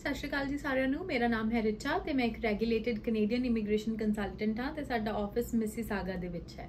सत श्री अकाल जी सारिਆਂ ਨੂੰ। मेरा नाम है रिचा ਤੇ मैं एक ਰੈਗੂਲੇਟਡ ਕੈਨੇਡੀਅਨ ਇਮੀਗ੍ਰੇਸ਼ਨ ਕੰਸਲਟੈਂਟ ਹਾਂ ਤੇ ਸਾਡਾ ਆਫਿਸ ਮਿਸੀਸਾਗਾ ਦੇ ਵਿੱਚ ਹੈ।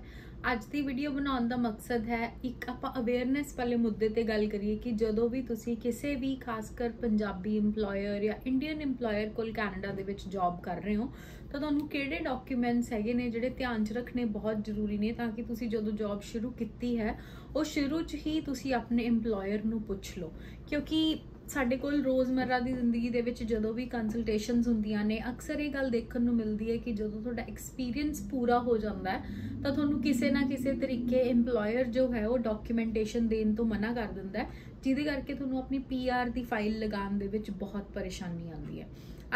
ਅੱਜ ਦੀ ਵੀਡੀਓ ਬਣਾਉਣ ਦਾ ਮਕਸਦ ਹੈ ਇੱਕ ਆਪਾਂ ਅਵੇਅਰਨੈਸ ਵਾਲੇ ਮੁੱਦੇ ਤੇ ਗੱਲ ਕਰੀਏ ਕਿ ਜਦੋਂ ਵੀ ਤੁਸੀਂ ਕਿਸੇ ਵੀ ਖਾਸ ਕਰ ਪੰਜਾਬੀ EMPLOYਰ ਜਾਂ ਇੰਡੀਅਨ EMPLOYਰ ਕੋਲ ਕੈਨੇਡਾ ਦੇ ਵਿੱਚ ਜੌਬ ਕਰ ਰਹੇ ਹੋ ਤਾਂ ਤੁਹਾਨੂੰ ਕਿਹੜੇ ਡਾਕੂਮੈਂਟਸ ਹੈਗੇ ਨੇ ਜਿਹੜੇ ਧਿਆਨ 'ਚ ਰੱਖਣੇ ਬਹੁਤ ਜ਼ਰੂਰੀ ਨੇ ਤਾਂ ਕਿ ਤੁਸੀਂ ਜਦੋਂ ਜੌਬ ਸ਼ੁਰੂ ਕੀਤੀ ਹੈ ਉਹ ਸ਼ੁਰੂ 'ਚ ਹੀ ਤੁਸੀਂ ਆਪਣੇ EMPLOYਰ ਨੂੰ ਪੁੱਛ ਲਓ। ਕਿਉਂਕਿ ਸਾਡੇ ਕੋਲ ਰੋਜ਼ਮर्रा ਦੀ ਜ਼ਿੰਦਗੀ ਦੇ ਵਿੱਚ ਜਦੋਂ ਵੀ ਕੰਸਲਟੇਸ਼ਨਸ ਹੁੰਦੀਆਂ ਨੇ ਅਕਸਰ ਇਹ ਗੱਲ ਦੇਖਣ ਨੂੰ ਮਿਲਦੀ ਹੈ ਕਿ ਜਦੋਂ ਤੁਹਾਡਾ ਐਕਸਪੀਰੀਅੰਸ ਪੂਰਾ ਹੋ ਜਾਂਦਾ ਹੈ ਤਾਂ ਤੁਹਾਨੂੰ ਕਿਸੇ ਨਾ ਕਿਸੇ ਤਰੀਕੇ EMPLOYਰ ਜੋ ਹੈ ਉਹ ਡਾਕੂਮੈਂਟੇਸ਼ਨ ਦੇਣ ਤੋਂ ਮਨਾ ਕਰ ਦਿੰਦਾ ਹੈ, ਜਿਹਦੇ ਕਰਕੇ ਤੁਹਾਨੂੰ ਆਪਣੀ PR ਦੀ ਫਾਈਲ ਲਗਾਉਣ ਦੇ ਵਿੱਚ ਬਹੁਤ ਪਰੇਸ਼ਾਨੀ ਆਉਂਦੀ ਹੈ।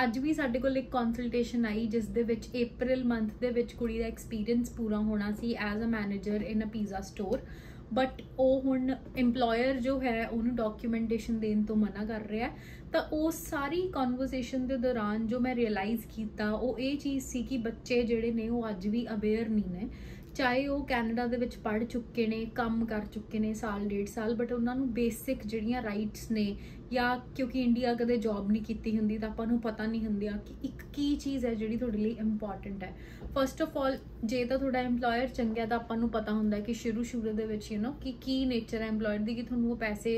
ਅੱਜ ਵੀ ਸਾਡੇ ਕੋਲ ਇੱਕ ਕੰਸਲਟੇਸ਼ਨ ਆਈ ਜਿਸ ਦੇ ਵਿੱਚ April ਮੰਥ ਦੇ ਵਿੱਚ ਕੁੜੀ ਦਾ ਐਕਸਪੀਰੀਅੰਸ ਪੂਰਾ ਹੋਣਾ ਸੀ as a manager in a pizza store, but वो हुण EMPLOYर जो है उन्होंने डॉक्यूमेंटेशन देने तो मना कर रहा है। तो उस सारी कॉन्वरसेशन के दौरान जो मैं रियलाइज़ किया वो ये चीज़ सी कि बच्चे जिहड़े ने वो अज भी अवेयर नहीं ने, चाहे वो कैनेडा दे विच पढ़ चुके ने, काम कर चुके ने साल डेढ़ साल, बट उन्होंने बेसिक जिहड़ियां राइट्स ने या क्योंकि इंडिया कदे जॉब नहीं की हुंदी तो आपां नूं पता नहीं हुंदा कि एक की चीज़ है जिहड़ी तुहाडे लई इंपॉर्टेंट है। फस्ट ऑफ ऑल जे तो तुहाडा EMPLOYर चंगा तो आपां नूं पता हुंदा कि शुरू दे विच कि की नेचर है EMPLOYर दी कि तुहानूं पैसे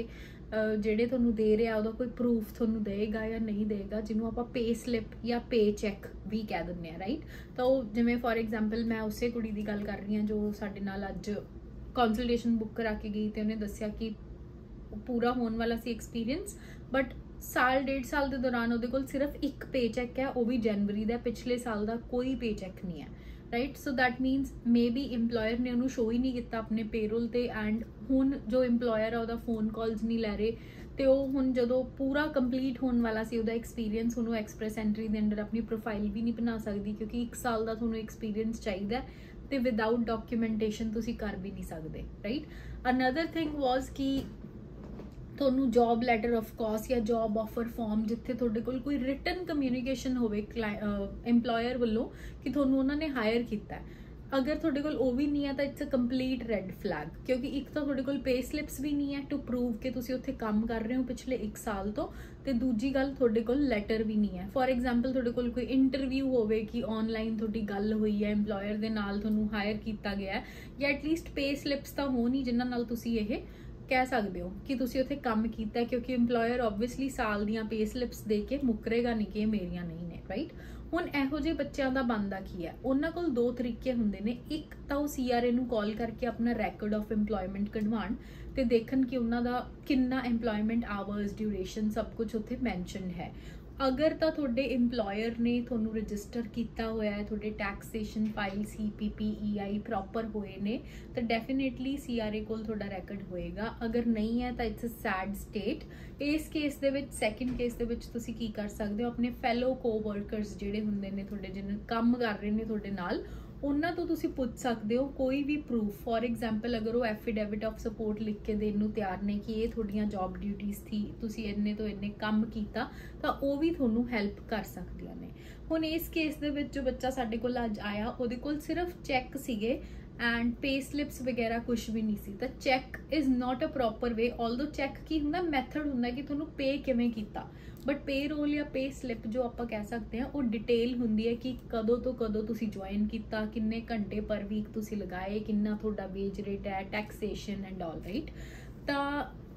ਜਿਹੜੇ ਤੁਹਾਨੂੰ ਦੇ ਰਿਹਾ ਉਹਦਾ ਕੋਈ ਪ੍ਰੂਫ ਤੁਹਾਨੂੰ ਦੇਗਾ ਜਾਂ ਨਹੀਂ ਦੇਗਾ, ਜਿਹਨੂੰ ਆਪਾਂ ਪੇ ਸਲਿੱਪ ਜਾਂ ਪੇ ਚੈੱਕ ਵੀ ਕਹਿ ਦਿੰਦੇ ਆ, ਰਾਈਟ। ਤਾਂ ਉਹ ਜਿਵੇਂ ਫੋਰ ਐਗਜ਼ਾਮਪਲ ਮੈਂ ਉਸੇ ਕੁੜੀ ਦੀ ਗੱਲ ਕਰ ਰਹੀ ਹਾਂ ਜੋ ਸਾਡੇ ਨਾਲ ਅੱਜ ਕੰਸਲਟੇਸ਼ਨ ਬੁੱਕ ਕਰਾ ਕੇ ਗਈ ਤੇ ਉਹਨੇ ਦੱਸਿਆ ਕਿ ਪੂਰਾ ਹੋਣ ਵਾਲਾ ਸੀ ਐਕਸਪੀਰੀਅੰਸ, ਬਟ ਸਾਲ ਡੇਢ ਸਾਲ ਦੇ ਦੌਰਾਨ ਉਹਦੇ ਕੋਲ ਸਿਰਫ ਇੱਕ ਪੇ ਚੈੱਕ ਹੈ, ਉਹ ਵੀ ਜਨਵਰੀ ਦਾ, ਪਿਛਲੇ ਸਾਲ ਦਾ ਕੋਈ ਪੇ ਚੈੱਕ ਨਹੀਂ ਹੈ, right. So that means maybe EMPLOYर ने उन्होंने शो ही नहीं किया अपने पेरोल ते, एंड हुण जो EMPLOYर है वह फोन कॉल्स नहीं लै रहे तो हुण जो पूरा कंप्लीट होने वाला सी उहदा एक्सपीरियंस उन्होंने एक्सप्रैस एंट्री के अंडर अपनी प्रोफाइल भी नहीं बना सकती क्योंकि 1 साल का तुहानूं एक्सपीरियंस चाहिए तो विदाउट डॉक्यूमेंटेशन तुसीं कर भी नहीं सकते, राइट। अनदर थिंग वॉज कि ਤੁਹਾਨੂੰ जॉब लैटर ऑफ कोर्स या जॉब ऑफर फॉर्म जिथे तुहाडे कोल कोई रिटन कम्यूनीकेशन होवे EMPLOYर वालों कि तुहानूं उन्हां ने हायर कीता है, अगर तुहाडे कोल वो भी नहीं है तो it's a complete red flag, क्योंकि एक तो तुहाडे कोल पे स्लिप्स भी नहीं है टू प्रूव कि तुसीं उत्थे काम कर रहे हो पिछले 1 साल तो, ते दूजी गल तुहाडे कोल लैटर भी नहीं है। फॉर एग्जाम्पल तुहाडे कोल कोई इंटरव्यू होवे कि ऑनलाइन तुहाडी गल हुई है EMPLOYर दे नाल, तुहानूं हायर कीता गया है, या एटलीस्ट पे स्लिप्स तां हो नहीं जिन्हां नाल तुसीं इह कह सकते हो कि तुसीं उत्थे काम कीता है, क्योंकि EMPLOYर ऑब्वियसली साल दियां पे स्लिप्स दे के मुकरेगा नहीं कि मेरियां नहीं ने, राइट। हुण इहो ਜਿਹੇ ਬੱਚਿਆਂ ਦਾ ਬਣਦਾ ਕੀ ਹੈ, ਉਹਨਾਂ ਕੋਲ 2 ਤਰੀਕੇ ਹੁੰਦੇ ਨੇ। ਇੱਕ ਤਾਂ ਉਹ CRA ਨੂੰ ਕਾਲ ਕਰਕੇ ਆਪਣਾ ਰੈਕੋਰਡ ਆਫ EMPLOYਮੈਂਟ ਕਢਵਾਉਣ ਤੇ ਦੇਖਣ ਕਿ ਉਹਨਾਂ ਦਾ ਕਿੰਨਾ EMPLOYਮੈਂਟ ਆਵਰਸ ਡਿਊਰੇਸ਼ਨ ਸਭ ਕੁਝ ਉੱਥੇ ਮੈਂਸ਼ਨ ਹੈ। अगर तो तुहाडे EMPLOYर ने तुहानूं रजिस्टर किया होया है, तुहाडे taxation file CPP EI proper होए ने तो डेफिनेटली CRA कोल तुहाडा रैकॉर्ड होएगा। अगर नहीं है तो इट्स अ सैड स्टेट। इस केस दे विच सैकेंड केस दे विच तुसीं की कर सकते हो, अपने फैलो को वर्करस जिहड़े हुंदे ने तुहाडे जिन्हां काम कर रहे ने तुहाडे नाल उन्हां तो तुसीं पुछ सकते हो कोई भी प्रूफ। फॉर एग्जाम्पल अगर वो एफिडेविट ऑफ सपोर्ट लिख के देण नूं तैयार ने कि ये तुहाडीआं जॉब ड्यूटीज़ थी, तुसीं इन्ने तो इन्ने काम कीता, तो वो भी तुहानूं हैल्प कर सकदियां ने। हुण इस केस दे विच जो बच्चा साडे कोल अज आया उहदे कोल सिर्फ चैक सीगे एंड पे स्लिप्स वगैरह कुछ भी नहीं सी। तो check is not a proper way, although check की हुंदा मैथड हुंदा कि तुहानूं पे किवें कीता, बट पे रोल या पे स्लिप जो आप कह सकते हैं वो डिटेल हुंदी है कि कदों तो कदों तुसीं ज्वाइन किया, किन्ने घंटे पर वीक तुसीं लगाए, किन्ना तुहाडा वेज रेट है, टैक्सेशन एंड ऑल, राइट। तो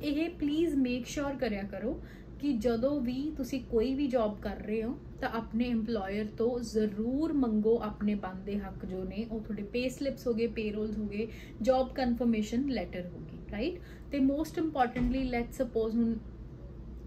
ये प्लीज़ मेक श्योर करया करो कि जदों भी तुसीं कोई भी जॉब कर रहे हो तो अपने EMPLOYर तो ज़रूर मंगो अपने बनदे हक जो ने, वो तुहाडे पे स्लिप्स हो गए, पे रोल्स हो गए, जॉब कन्फर्मेशन लैटर होगी, राइट। तो मोस्ट इंपॉर्टेंटली लैट्स सपोज हुण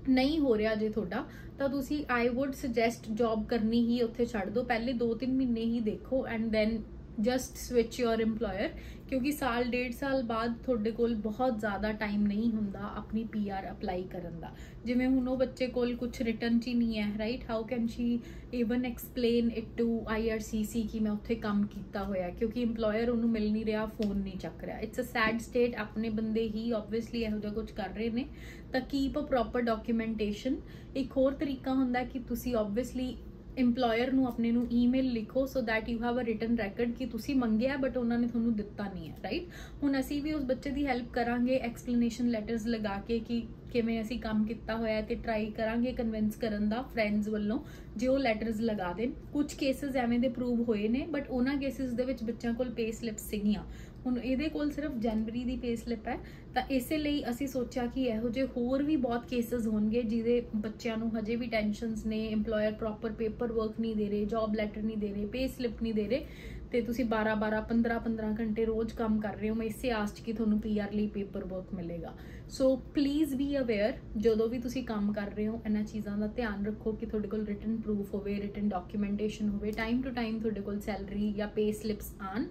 नहीं हो रहा जे तुहाडा तो तुसी आई वुड सुजैसट जॉब करनी ही उत्थे छड्ड दो, पहले 2-3 महीने ही देखो and then just switch your EMPLOYर, क्योंकि साल डेढ़ साल बाद तुहाडे कोल बहुत ज़्यादा टाइम नहीं हुंदा अपनी PR अप्लाई करन दा। जिवें हुण वो बच्चे कोल कुछ रिटर्न च नहीं है, right, how can she even explain it to IRCC कि मैं उत्थे काम कीता होया, क्योंकि EMPLOYर उन्होंने मिल नहीं रहा, फोन नहीं चक रहा। इट्स अ सैड स्टेट, अपने बंदे ही ऑब्वियसली इहो जिहा कुछ कर रहे ने। तो कीप अ प्रॉपर डॉक्यूमेंटेशन। एक होर तरीका हुंदा कि तुसी ऑब्वियसली EMPLOYर नूं अपने नूं ईमेल लिखो so that you have a written record कि तुसी मंगिया बट उन्होंने तुहानूं दिता नहीं है, राइट। हुण असीं भी उस बच्चे की हैल्प करांगे एक्सप्लेनेशन लैटर्स लगा के कि ਕਿਵੇਂ ਅਸੀਂ ਕੰਮ ਕੀਤਾ ਹੋਇਆ ਤੇ ਟਰਾਈ ਕਰਾਂਗੇ ਕਨਵਿੰਸ ਕਰਨ ਦਾ ਫਰੈਂਡਸ ਵੱਲੋਂ ਜੇ ਉਹ ਲੈਟਰਸ ਲਗਾ ਦੇਣ। ਕੁਝ ਕੇਸਿਸ ਐਵੇਂ ਦੇ ਪ੍ਰੂਵ ਹੋਏ ਨੇ, ਬਟ ਉਹਨਾਂ ਕੇਸਿਸ ਦੇ ਵਿੱਚ ਬੱਚਿਆਂ ਕੋਲ ਪੇ ਸਲਿੱਪ ਸੀਗੀਆਂ। ਹੁਣ ਇਹਦੇ ਕੋਲ ਸਿਰਫ ਜਨਵਰੀ ਦੀ ਪੇ ਸਲਿੱਪ ਹੈ, ਤਾਂ ਇਸੇ ਲਈ ਅਸੀਂ ਸੋਚਿਆ ਕਿ ਇਹੋ ਜਿਹੇ ਹੋਰ ਵੀ ਬਹੁਤ ਕੇਸਿਸ ਹੋਣਗੇ ਜਿਹਦੇ ਬੱਚਿਆਂ ਨੂੰ ਹਜੇ ਵੀ ਟੈਨਸ਼ਨਸ ਨੇ, EMPLOYER ਪ੍ਰੋਪਰ ਪੇਪਰ ਵਰਕ ਨਹੀਂ ਦੇ ਰਹੇ, ਜੌਬ ਲੈਟਰ ਨਹੀਂ ਦੇ ਰਹੇ, ਪੇ ਸਲਿੱਪ ਨਹੀਂ ਦੇ ਰਹੇ, ਤੇ ਤੁਸੀਂ 12-12 15-15 ਘੰਟੇ ਰੋਜ਼ ਕੰਮ ਕਰ ਰਹੇ ਹੋ। ਮੈਂ ਇਸੇ ਆਸ 'ਚ ਕਿ ਤੁਹਾਨੂੰ PR ਲਈ ਪੇਪਰ ਵਰਕ ਮਿਲੇਗਾ। ਸੋ ਪਲੀਜ਼ ਬੀ ਅਵੇਅਰ, ਜਦੋਂ ਵੀ ਤੁਸੀਂ ਕੰਮ ਕਰ ਰਹੇ ਹੋ ਇਹਨਾਂ ਚੀਜ਼ਾਂ ਦਾ ਧਿਆਨ ਰੱਖੋ ਕਿ ਤੁਹਾਡੇ ਕੋਲ ਰਿਟਨ ਪ੍ਰੂਫ ਹੋਵੇ, ਰਿਟਨ ਡਾਕੂਮੈਂਟੇਸ਼ਨ ਹੋਵੇ, ਟਾਈਮ ਟੂ ਟਾਈਮ ਤੁਹਾਡੇ ਕੋਲ ਸੈਲਰੀ ਜਾਂ ਪੇ ਸਲਿੱਪਸ ਆਣ,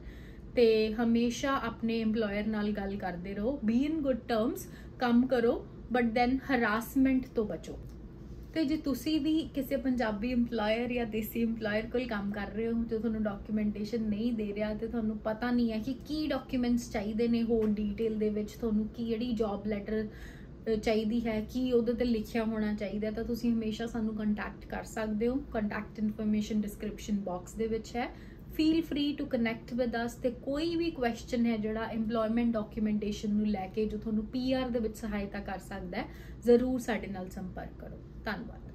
ਤੇ ਹਮੇਸ਼ਾ ਆਪਣੇ EMPLOYER ਨਾਲ ਗੱਲ ਕਰਦੇ ਰਹੋ। ਬੀ ਇਨ ਗੁੱਡ ਟਰਮਸ, ਕੰਮ ਕਰੋ, ਬਟ ਦੈਨ ਹਰਾਸਮੈਂਟ ਤੋਂ ਬਚੋ। ਤੇ ਜੇ ਤੁਸੀਂ ਵੀ ਕਿਸੇ ਪੰਜਾਬੀ EMPLOYER ਜਾਂ ਦੇਸੀ EMPLOYER ਕੋਲ ਕੰਮ ਕਰ ਰਹੇ ਹੋ ਜੋ ਤੁਹਾਨੂੰ ਡਾਕੂਮੈਂਟੇਸ਼ਨ ਨਹੀਂ ਦੇ ਰਿਹਾ ਤੇ ਤੁਹਾਨੂੰ ਪਤਾ ਨਹੀਂ ਹੈ ਕਿ ਕੀ ਡਾਕੂਮੈਂਟਸ ਚਾਹੀਦੇ ਨੇ ਹੋਰ ਡੀਟੇਲ ਦੇ ਵਿੱਚ, ਤੁਹਾਨੂੰ ਕਿਹੜੀ ਜੌਬ ਲੈਟਰ ਚਾਹੀਦੀ ਹੈ, ਕੀ ਉਹਦੇ ਤੇ ਲਿਖਿਆ ਹੋਣਾ ਚਾਹੀਦਾ, ਤਾਂ ਤੁਸੀਂ ਹਮੇਸ਼ਾ ਸਾਨੂੰ ਕੰਟੈਕਟ ਕਰ ਸਕਦੇ ਹੋ। ਕੰਟੈਕਟ ਇਨਫੋਰਮੇਸ਼ਨ ਡਿਸਕ੍ਰਿਪਸ਼ਨ ਬਾਕਸ ਦੇ ਵਿੱਚ ਹੈ। Feel free to connect with us, ਤੇ ਕੋਈ ਵੀ ਕੁਐਸਚਨ ਹੈ ਜਿਹੜਾ EMPLOYMENT ਡਾਕੂਮੈਂਟੇਸ਼ਨ ਨੂੰ ਲੈ ਕੇ ਜੋ ਤੁਹਾਨੂੰ PR ਦੇ ਵਿੱਚ ਸਹਾਇਤਾ ਕਰ ਸਕਦਾ ਹੈ, ਜ਼ਰੂਰ ਸਾਡੇ ਨਾਲ ਸੰਪਰਕ ਕਰੋ। ਧੰਨਵਾਦ।